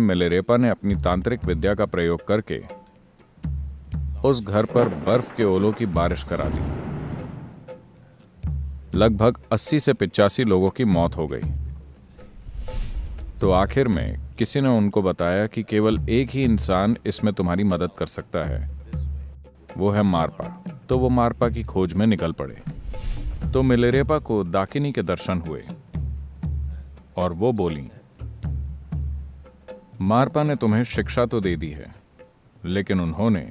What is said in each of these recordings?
मिलेरेपा ने अपनी तांत्रिक विद्या का प्रयोग करके उस घर पर बर्फ के ओलों की बारिश करा दी। लगभग 80 से 85 लोगों की मौत हो गई। तो आखिर में किसी ने उनको बताया कि केवल एक ही इंसान इसमें तुम्हारी मदद कर सकता है, वो है मारपा। तो वो मारपा की खोज में निकल पड़े। तो मिलेरेपा को दाकिनी के दर्शन हुए और वो बोली, मारपा ने तुम्हें शिक्षा तो दे दी है, लेकिन उन्होंने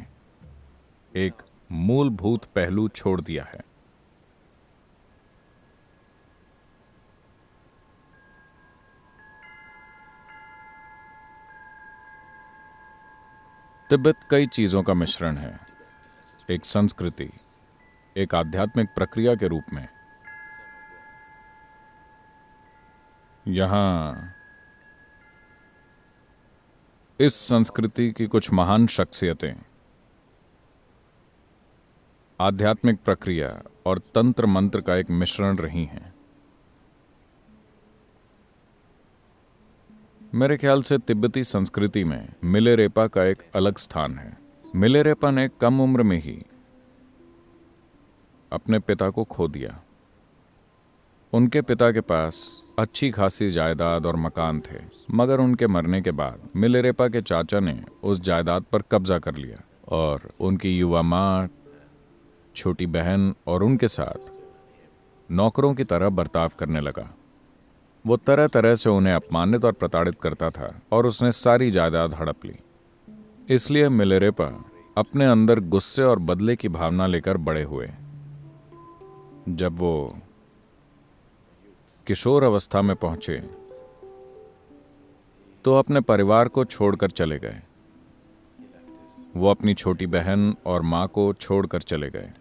एक मूलभूत पहलू छोड़ दिया है। तिब्बत कई चीजों का मिश्रण है, एक संस्कृति, एक आध्यात्मिक प्रक्रिया के रूप में। यहां इस संस्कृति की कुछ महान शख्सियतें आध्यात्मिक प्रक्रिया और तंत्र मंत्र का एक मिश्रण रही हैं। मेरे ख्याल से तिब्बती संस्कृति में मिलेरेपा का एक अलग स्थान है। मिलेरेपा ने कम उम्र में ही अपने पिता को खो दिया। उनके पिता के पास अच्छी खासी जायदाद और मकान थे, मगर उनके मरने के बाद मिलेरेपा के चाचा ने उस जायदाद पर कब्जा कर लिया और उनकी युवा माँ, छोटी बहन और उनके साथ नौकरों की तरह बर्ताव करने लगा। वो तरह तरह से उन्हें अपमानित और प्रताड़ित करता था और उसने सारी जायदाद हड़प ली। इसलिए मिलेरेपा अपने अंदर गुस्से और बदले की भावना लेकर बड़े हुए। जब वो किशोर अवस्था में पहुंचे तो अपने परिवार को छोड़कर चले गए। वो अपनी छोटी बहन और मां को छोड़कर चले गए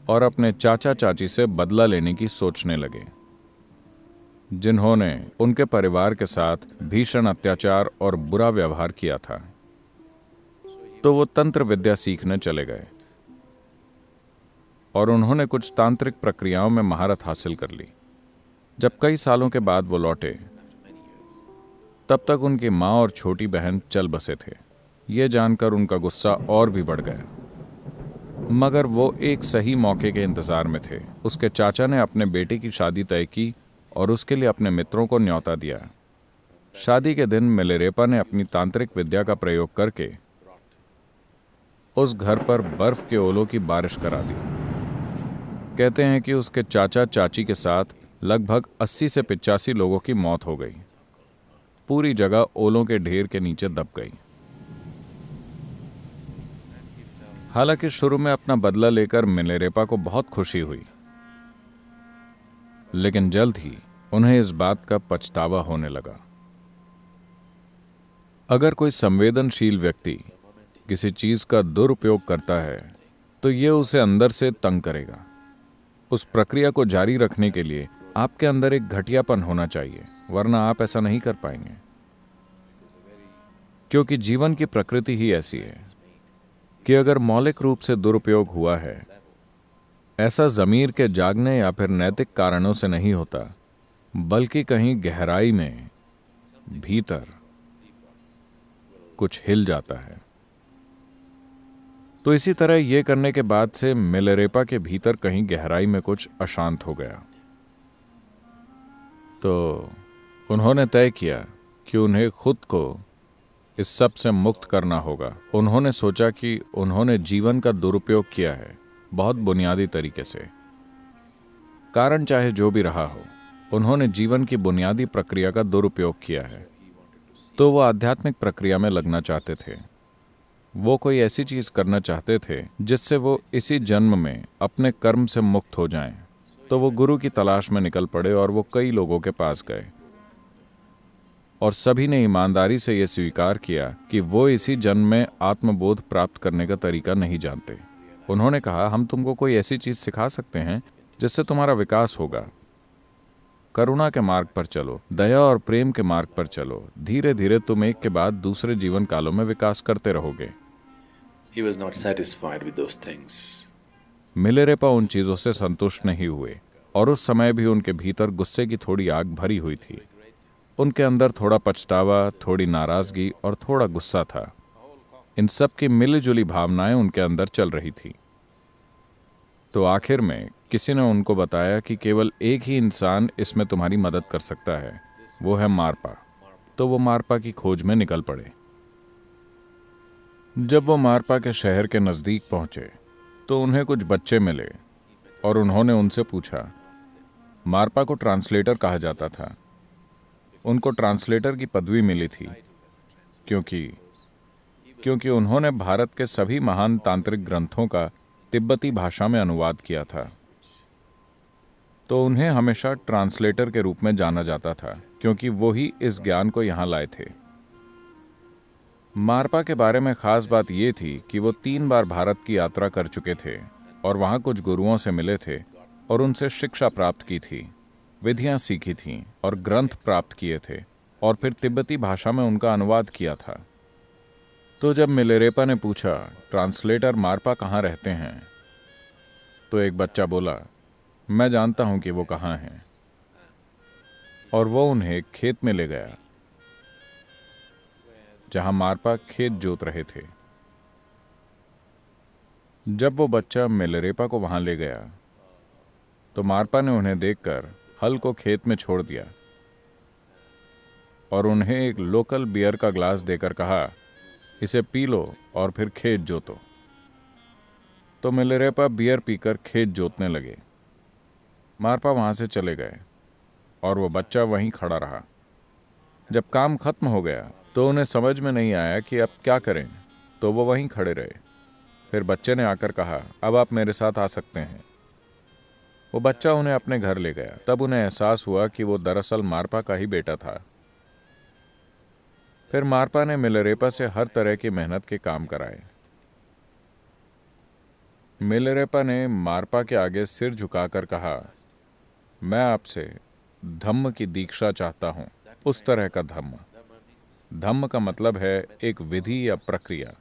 और अपने चाचा चाची से बदला लेने की सोचने लगे, जिन्होंने उनके परिवार के साथ भीषण अत्याचार और बुरा व्यवहार किया था। तो वो तंत्र विद्या सीखने चले गए और उन्होंने कुछ तांत्रिक प्रक्रियाओं में महारत हासिल कर ली। जब कई सालों के बाद वो लौटे, तब तक उनकी माँ और छोटी बहन चल बसे थे। ये जानकर उनका गुस्सा और भी बढ़ गया, मगर वो एक सही मौके के इंतजार में थे। उसके चाचा ने अपने बेटे की शादी तय की और उसके लिए अपने मित्रों को न्योता दिया। शादी के दिन मिलेरेपा ने अपनी तांत्रिक विद्या का प्रयोग करके उस घर पर बर्फ के ओलों की बारिश करा दी। कहते हैं कि उसके चाचा चाची के साथ लगभग 80 से 85 लोगों की मौत हो गई। पूरी जगह ओलों के ढेर के नीचे दब गई। हालांकि शुरू में अपना बदला लेकर मिलेरेपा को बहुत खुशी हुई, लेकिन जल्द ही उन्हें इस बात का पछतावा होने लगा। अगर कोई संवेदनशील व्यक्ति किसी चीज का दुरुपयोग करता है तो यह उसे अंदर से तंग करेगा। उस प्रक्रिया को जारी रखने के लिए आपके अंदर एक घटियापन होना चाहिए, वरना आप ऐसा नहीं कर पाएंगे, क्योंकि जीवन की प्रकृति ही ऐसी है कि अगर मौलिक रूप से दुरुपयोग हुआ है, ऐसा ज़मीर के जागने या फिर नैतिक कारणों से नहीं होता, बल्कि कहीं गहराई में भीतर कुछ हिल जाता है। तो इसी तरह ये करने के बाद से मिलेरेपा के भीतर कहीं गहराई में कुछ अशांत हो गया। तो उन्होंने तय किया कि उन्हें खुद को इस सब से मुक्त करना होगा। उन्होंने सोचा कि उन्होंने जीवन का दुरुपयोग किया है, बहुत बुनियादी तरीके से। कारण चाहे जो भी रहा हो, उन्होंने जीवन की बुनियादी प्रक्रिया का दुरुपयोग किया है। तो वो आध्यात्मिक प्रक्रिया में लगना चाहते थे। वो कोई ऐसी चीज करना चाहते थे जिससे वो इसी जन्म में अपने कर्म से मुक्त हो जाएं। तो वो गुरु की तलाश में निकल पड़े और वो कई लोगों के पास गए और सभी ने ईमानदारी से यह स्वीकार किया कि वो इसी जन्म में आत्मबोध प्राप्त करने का तरीका नहीं जानते। उन्होंने कहा, हम तुमको कोई ऐसी चीज सिखा सकते हैं जिससे तुम्हारा विकास होगा। करुणा के मार्ग पर चलो, दया और प्रेम के मार्ग पर चलो। धीरे धीरे तुम एक के बाद दूसरे जीवन कालों में विकास करते रहोगे। He was not satisfied with those things. मिलेरेपा उन चीजों से संतुष्ट नहीं हुए और उस समय भी उनके भीतर गुस्से की थोड़ी आग भरी हुई थी। उनके अंदर थोड़ा पछतावा, थोड़ी नाराजगी और थोड़ा गुस्सा था। इन सब की मिलीजुली भावनाएं उनके अंदर चल रही थी। तो आखिर में किसी ने उनको बताया कि केवल एक ही इंसान इसमें तुम्हारी मदद कर सकता है, वो है मारपा। तो वो मारपा की खोज में निकल पड़े। जब वो मारपा के शहर के नज़दीक पहुंचे तो उन्हें कुछ बच्चे मिले और उन्होंने उनसे पूछा। मारपा को ट्रांसलेटर कहा जाता था। उनको ट्रांसलेटर की पदवी मिली थी क्योंकि उन्होंने भारत के सभी महान तांत्रिक ग्रंथों का तिब्बती भाषा में अनुवाद किया था। तो उन्हें हमेशा ट्रांसलेटर के रूप में जाना जाता था, क्योंकि वो ही इस ज्ञान को यहाँ लाए थे। मारपा के बारे में खास बात ये थी कि वो 3 बार भारत की यात्रा कर चुके थे और वहाँ कुछ गुरुओं से मिले थे और उनसे शिक्षा प्राप्त की थी, विधियाँ सीखी थीं और ग्रंथ प्राप्त किए थे और फिर तिब्बती भाषा में उनका अनुवाद किया था। तो जब मिलेरेपा ने पूछा, ट्रांसलेटर मारपा कहाँ रहते हैं, तो एक बच्चा बोला, मैं जानता हूं कि वो कहाँ हैं। और वो उन्हें खेत में ले गया जहां मारपा खेत जोत रहे थे। जब वो बच्चा मिलेरेपा को वहां ले गया तो मारपा ने उन्हें देखकर हल को खेत में छोड़ दिया और उन्हें एक लोकल बियर का ग्लास देकर कहा, इसे पी लो और फिर खेत जोतो। तो मिलेरेपा बियर पीकर खेत जोतने लगे। मारपा वहां से चले गए और वो बच्चा वहीं खड़ा रहा। जब काम खत्म हो गया तो उन्हें समझ में नहीं आया कि अब क्या करें, तो वो वहीं खड़े रहे। फिर बच्चे ने आकर कहा, अब आप मेरे साथ आ सकते हैं। वो बच्चा उन्हें अपने घर ले गया। तब उन्हें एहसास हुआ कि वो दरअसल मारपा का ही बेटा था। फिर मारपा ने मिलेरेपा से हर तरह की मेहनत के काम कराए। मिलेरेपा ने मारपा के आगे सिर झुकाकर कहा, मैं आपसे धम्म की दीक्षा चाहता हूं, उस तरह का धम्म। धम्म का मतलब है एक विधि या प्रक्रिया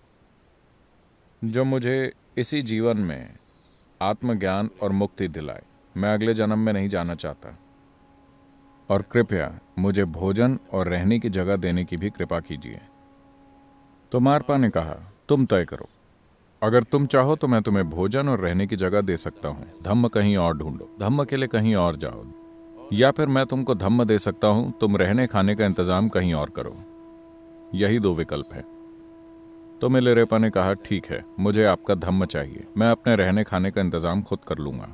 जो मुझे इसी जीवन में आत्मज्ञान और मुक्ति दिलाए। मैं अगले जन्म में नहीं जाना चाहता, और कृपया मुझे भोजन और रहने की जगह देने की भी कृपा कीजिए। तो मारपा ने कहा, तुम तय करो, अगर तुम चाहो तो मैं तुम्हें भोजन और रहने की जगह दे सकता हूँ। धम्म कहीं और ढूंढो, धम्म के लिए कहीं और जाओ, या फिर मैं तुमको धम्म दे सकता हूं, तुम रहने खाने का इंतजाम कहीं और करो। यही 2 विकल्प है। तो मिलेरेपा ने कहा, ठीक है, मुझे आपका धम्म चाहिए, मैं अपने रहने खाने का इंतजाम खुद कर लूंगा।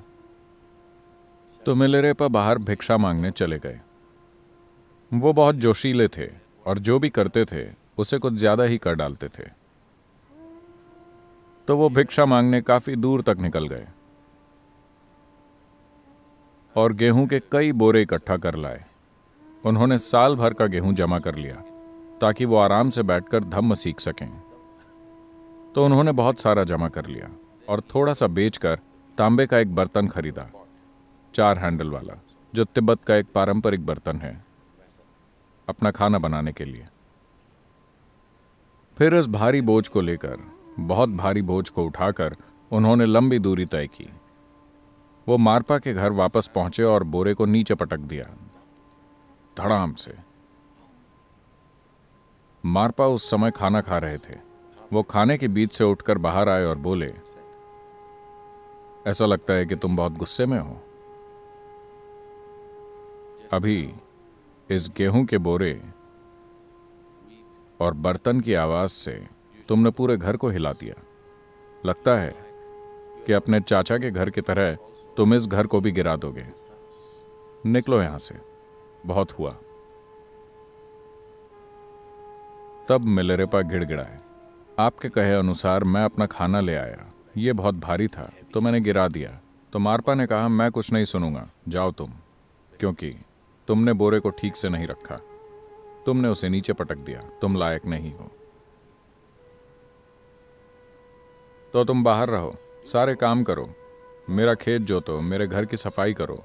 तो मिलेरेपा बाहर भिक्षा मांगने चले गए। वो बहुत जोशीले थे और जो भी करते थे उसे कुछ ज्यादा ही कर डालते थे। तो वो भिक्षा मांगने काफी दूर तक निकल गए और गेहूं के कई बोरे इकट्ठा कर लाए। उन्होंने साल भर का गेहूं जमा कर लिया ताकि वो आराम से बैठकर धम्म सीख सकें। तो उन्होंने बहुत सारा जमा कर लिया और थोड़ा सा बेचकर तांबे का एक बर्तन खरीदा, 4 हैंडल वाला, जो तिब्बत का एक पारंपरिक बर्तन है अपना खाना बनाने के लिए। फिर इस भारी बोझ को लेकर, बहुत भारी बोझ को उठाकर उन्होंने लंबी दूरी तय की। वो मारपा के घर वापस पहुंचे और बोरे को नीचे पटक दिया, धड़ाम से। मारपा उस समय खाना खा रहे थे। वो खाने के बीच से उठकर बाहर आए और बोले, ऐसा लगता है कि तुम बहुत गुस्से में हो। अभी इस गेहूं के बोरे और बर्तन की आवाज से तुमने पूरे घर को हिला दिया। लगता है कि अपने चाचा के घर की तरह तुम इस घर को भी गिरा दोगे। निकलो यहां से, बहुत हुआ। तब मिलेरेपा गिड़गिड़ाए, आपके कहे अनुसार मैं अपना खाना ले आया, ये बहुत भारी था तो मैंने गिरा दिया। तो मारपा ने कहा, मैं कुछ नहीं सुनूंगा, जाओ तुम, क्योंकि तुमने बोरे को ठीक से नहीं रखा, तुमने उसे नीचे पटक दिया, तुम लायक नहीं हो। तो तुम बाहर रहो, सारे काम करो, मेरा खेत जोतो, मेरे घर की सफाई करो।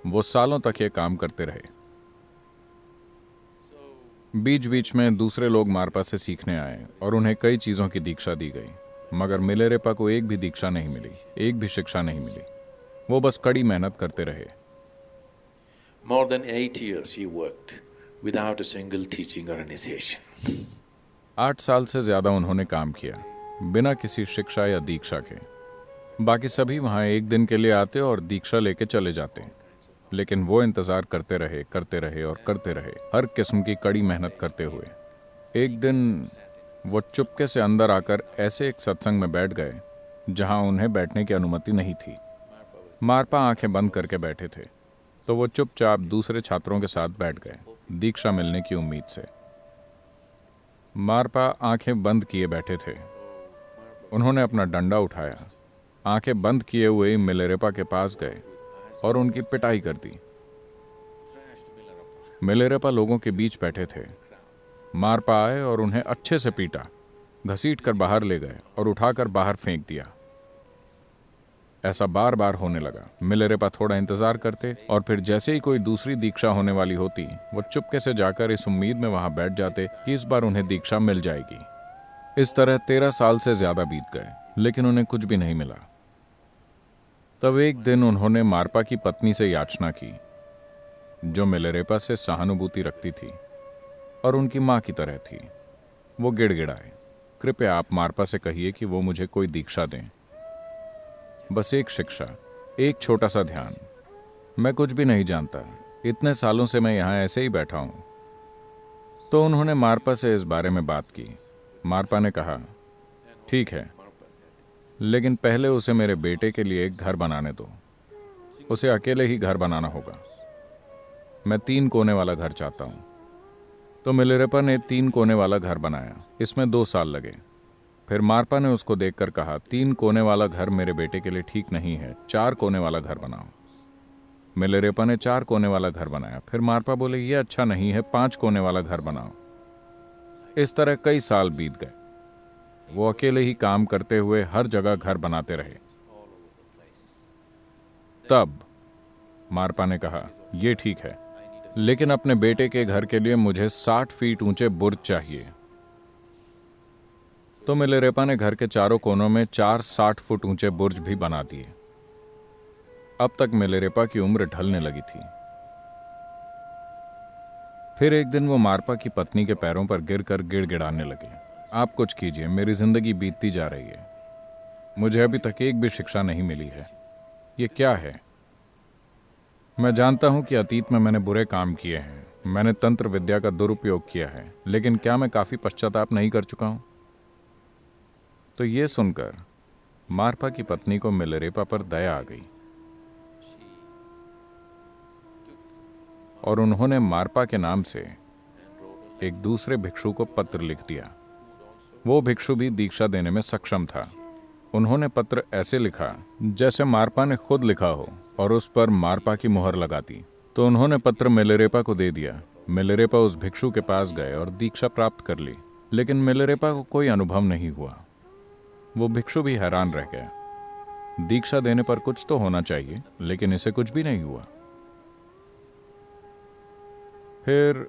वो सालों तक ये काम करते रहे। बीच बीच में दूसरे लोग मारपा से सीखने आए और उन्हें कई चीजों की दीक्षा दी गई, मगर मिलेरेपा को एक भी दीक्षा नहीं मिली, एक भी शिक्षा नहीं मिली। वो बस कड़ी मेहनत करते रहे। More than 8 years he worked without a single teaching or initiation. 8 साल से ज्यादा उन्होंने काम किया बिना किसी शिक्षा या दीक्षा के। बाकी सभी वहां एक दिन के लिए आते और दीक्षा लेके चले जाते, लेकिन वो इंतजार करते रहे और करते रहे, हर किस्म की कड़ी मेहनत करते हुए। एक दिन वो चुपके से अंदर आकर ऐसे एक सत्संग में बैठ गए जहां उन्हें बैठने की अनुमति नहीं थी। मारपा आंखें बंद करके बैठे थे, तो वो चुपचाप दूसरे छात्रों के साथ बैठ गए, दीक्षा मिलने की उम्मीद से। मारपा आंखें बंद किए बैठे थे। उन्होंने अपना डंडा उठाया, आंखें बंद किए हुए ही मिलेरेपा के पास गए और उनकी पिटाई कर दी। मिलेरेपा लोगों के बीच बैठे थे। मारपा आए और उन्हें अच्छे से पीटा, घसीट कर बाहर ले गए और उठाकर बाहर फेंक दिया। ऐसा बार बार होने लगा। मिलेरेपा थोड़ा इंतजार करते और फिर जैसे ही कोई दूसरी दीक्षा होने वाली होती, वो चुपके से जाकर इस उम्मीद में वहां बैठ जाते कि इस बार उन्हें दीक्षा मिल जाएगी। इस तरह 13 साल से ज्यादा बीत गए, लेकिन उन्हें कुछ भी नहीं मिला। तब एक दिन उन्होंने मारपा की पत्नी से याचना की, जो मिलेरेपा से सहानुभूति रखती थी और उनकी मां की तरह थी। वो गिड़गिड़ाए, कृपया आप मारपा से कहिए कि वो मुझे कोई दीक्षा दें, बस एक शिक्षा, एक छोटा सा ध्यान। मैं कुछ भी नहीं जानता, इतने सालों से मैं यहां ऐसे ही बैठा हूं। तो उन्होंने मारपा से इस बारे में बात की। मारपा ने कहा, ठीक है, लेकिन पहले उसे मेरे बेटे के लिए एक घर बनाने दो। उसे अकेले ही घर बनाना होगा। मैं 3 कोने वाला घर चाहता हूं। तो मिलेरेपा ने 3 कोने वाला घर बनाया। इसमें 2 साल लगे। फिर मारपा ने उसको देखकर कहा, 3 कोने वाला घर मेरे बेटे के लिए ठीक नहीं है, 4 कोने वाला घर बनाओ। मिलेरेपा ने 4 कोने वाला घर बनाया। फिर मारपा बोले, ये अच्छा नहीं है, 5 कोने वाला घर बनाओ। इस तरह कई साल बीत गए। वो अकेले ही काम करते हुए हर जगह घर बनाते रहे। तब मारपा ने कहा, यह ठीक है, लेकिन अपने बेटे के घर के लिए मुझे 60 फीट ऊंचे बुर्ज चाहिए। तो मिलेरेपा ने घर के चारों कोनों में 4 60 फुट ऊंचे बुर्ज भी बना दिए। अब तक मिलेरेपा की उम्र ढलने लगी थी। फिर एक दिन वो मारपा की पत्नी के पैरों पर गिरकर गिड़गिड़ाने लगे, आप कुछ कीजिए, मेरी जिंदगी बीतती जा रही है, मुझे अभी तक एक भी शिक्षा नहीं मिली है। ये क्या है? मैं जानता हूं कि अतीत में मैंने बुरे काम किए हैं, मैंने तंत्र विद्या का दुरुपयोग किया है, लेकिन क्या मैं काफी पश्चाताप नहीं कर चुका हूं? तो ये सुनकर मारपा की पत्नी को मिलेरेपा पर दया आ गई और उन्होंने मारपा के नाम से एक दूसरे भिक्षु को पत्र लिख दिया। वो भिक्षु भी दीक्षा देने में सक्षम था। उन्होंने पत्र ऐसे लिखा जैसे मारपा ने खुद लिखा हो और उस पर मारपा की मुहर लगा दी। तो उन्होंने पत्र मिलेरेपा को दे दिया। मिलेरेपा उस भिक्षु के पास गए और दीक्षा प्राप्त कर ली, लेकिन मिलेरेपा को कोई अनुभव नहीं हुआ। वो भिक्षु भी हैरान रह गया। दीक्षा देने पर कुछ तो होना चाहिए, लेकिन इसे कुछ भी नहीं हुआ। फिर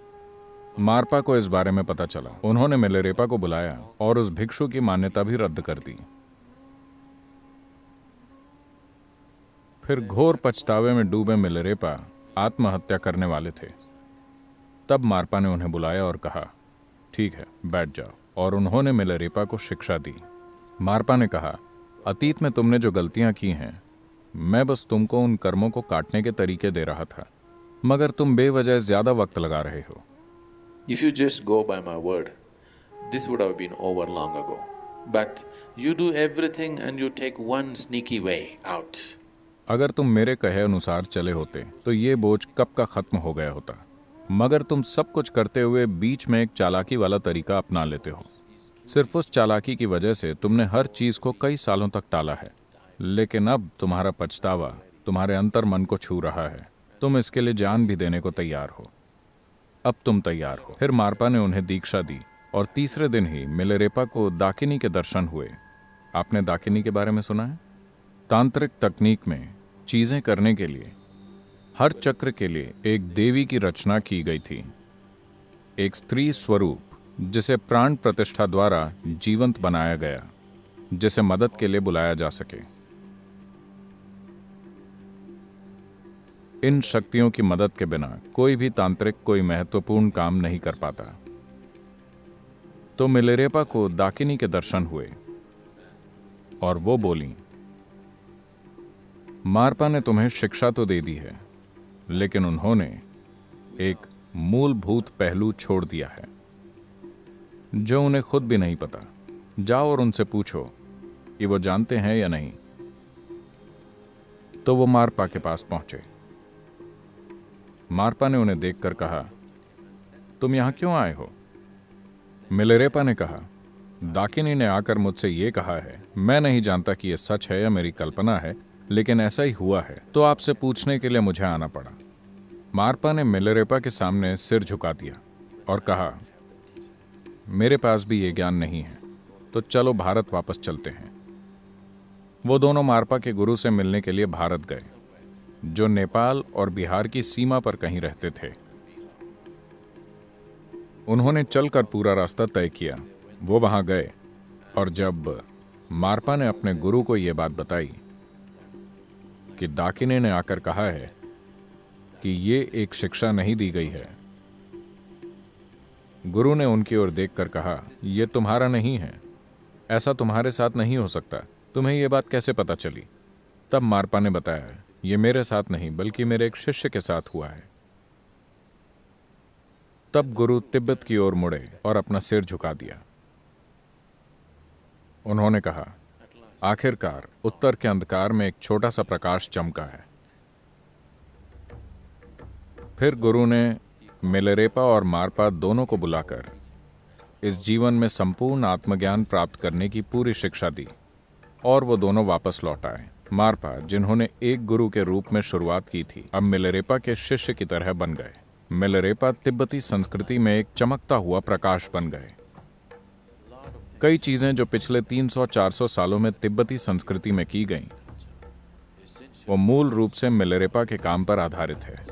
मारपा को इस बारे में पता चला। उन्होंने मिलेरेपा को बुलाया और उस भिक्षु की मान्यता भी रद्द कर दी। फिर घोर पछतावे में डूबे मिलेरेपा आत्महत्या करने वाले थे। तब मारपा ने उन्हें बुलाया और कहा, ठीक है, बैठ जाओ, और उन्होंने मिलेरेपा को शिक्षा दी। मारपा ने कहा, अतीत में तुमने जो गलतियां की हैं, मैं बस तुमको उन कर्मों को काटने के तरीके दे रहा था, मगर तुम बेवजह ज्यादा वक्त लगा रहे हो। If you just go by my word, this would have been over long ago. But you do everything and you take one sneaky way out. अगर तुम मेरे कहे अनुसार चले होते तो ये बोझ कब का खत्म हो गया होता, मगर तुम सब कुछ करते हुए बीच में एक चालाकी वाला तरीका अपना लेते हो। सिर्फ उस चालाकी की वजह से तुमने हर चीज को कई सालों तक टाला है, लेकिन अब तुम्हारा पछतावा तुम्हारे अंतर मन को छू रहा है। तुम इसके लिए जान भी देने को तैयार हो। अब तुम तैयार हो। फिर मारपा ने उन्हें दीक्षा दी और तीसरे दिन ही मिलेरेपा को दाकिनी के दर्शन हुए। आपने दाकिनी के बारे में सुना है? तांत्रिक तकनीक में चीजें करने के लिए हर चक्र के लिए एक देवी की रचना की गई थी, एक स्त्री स्वरूप जिसे प्राण प्रतिष्ठा द्वारा जीवंत बनाया गया, जिसे मदद के लिए बुलाया जा सके। इन शक्तियों की मदद के बिना कोई भी तांत्रिक कोई महत्वपूर्ण काम नहीं कर पाता। तो मिलेरेपा को दाकिनी के दर्शन हुए और वो बोली, मारपा ने तुम्हें शिक्षा तो दे दी है, लेकिन उन्होंने एक मूलभूत पहलू छोड़ दिया है जो उन्हें खुद भी नहीं पता। जाओ और उनसे पूछो कि वो जानते हैं या नहीं। तो वो मारपा के पास पहुंचे। मारपा ने उन्हें देखकर कहा, तुम यहां क्यों आए हो? मिलेरेपा ने कहा, दाकिनी ने आकर मुझसे ये कहा है। मैं नहीं जानता कि यह सच है या मेरी कल्पना है, लेकिन ऐसा ही हुआ है, तो आपसे पूछने के लिए मुझे आना पड़ा। मारपा ने मिलेरेपा के सामने सिर झुका दिया और कहा, मेरे पास भी ये ज्ञान नहीं है, तो चलो भारत वापस चलते हैं। वो दोनों मारपा के गुरु से मिलने के लिए भारत गए, जो नेपाल और बिहार की सीमा पर कहीं रहते थे। उन्होंने चलकर पूरा रास्ता तय किया। वो वहां गए और जब मारपा ने अपने गुरु को यह बात बताई कि दाकिनी ने आकर कहा है कि ये एक शिक्षा नहीं दी गई है, गुरु ने उनकी ओर देखकर कहा, यह तुम्हारा नहीं है, ऐसा तुम्हारे साथ नहीं हो सकता। तुम्हें यह बात कैसे पता चली? तब मारपा ने बताया, यह मेरे साथ नहीं बल्कि मेरे एक शिष्य के साथ हुआ है। तब गुरु तिब्बत की ओर मुड़े और अपना सिर झुका दिया। उन्होंने कहा, आखिरकार उत्तर के अंधकार में एक छोटा सा प्रकाश चमका है। फिर गुरु ने मिलेरेपा और मारपा दोनों को बुलाकर इस जीवन में संपूर्ण आत्मज्ञान प्राप्त करने की पूरी शिक्षा दी और वो दोनों वापस लौट आए। मारपा, जिन्होंने एक गुरु के रूप में शुरुआत की थी, अब मिलेरेपा के शिष्य की तरह बन गए। मिलेरेपा तिब्बती संस्कृति में एक चमकता हुआ प्रकाश बन गए। कई चीजें जो पिछले 300-400 सालों में तिब्बती संस्कृति में की गईं, वो मूल रूप से मिलेरेपा के काम पर आधारित है।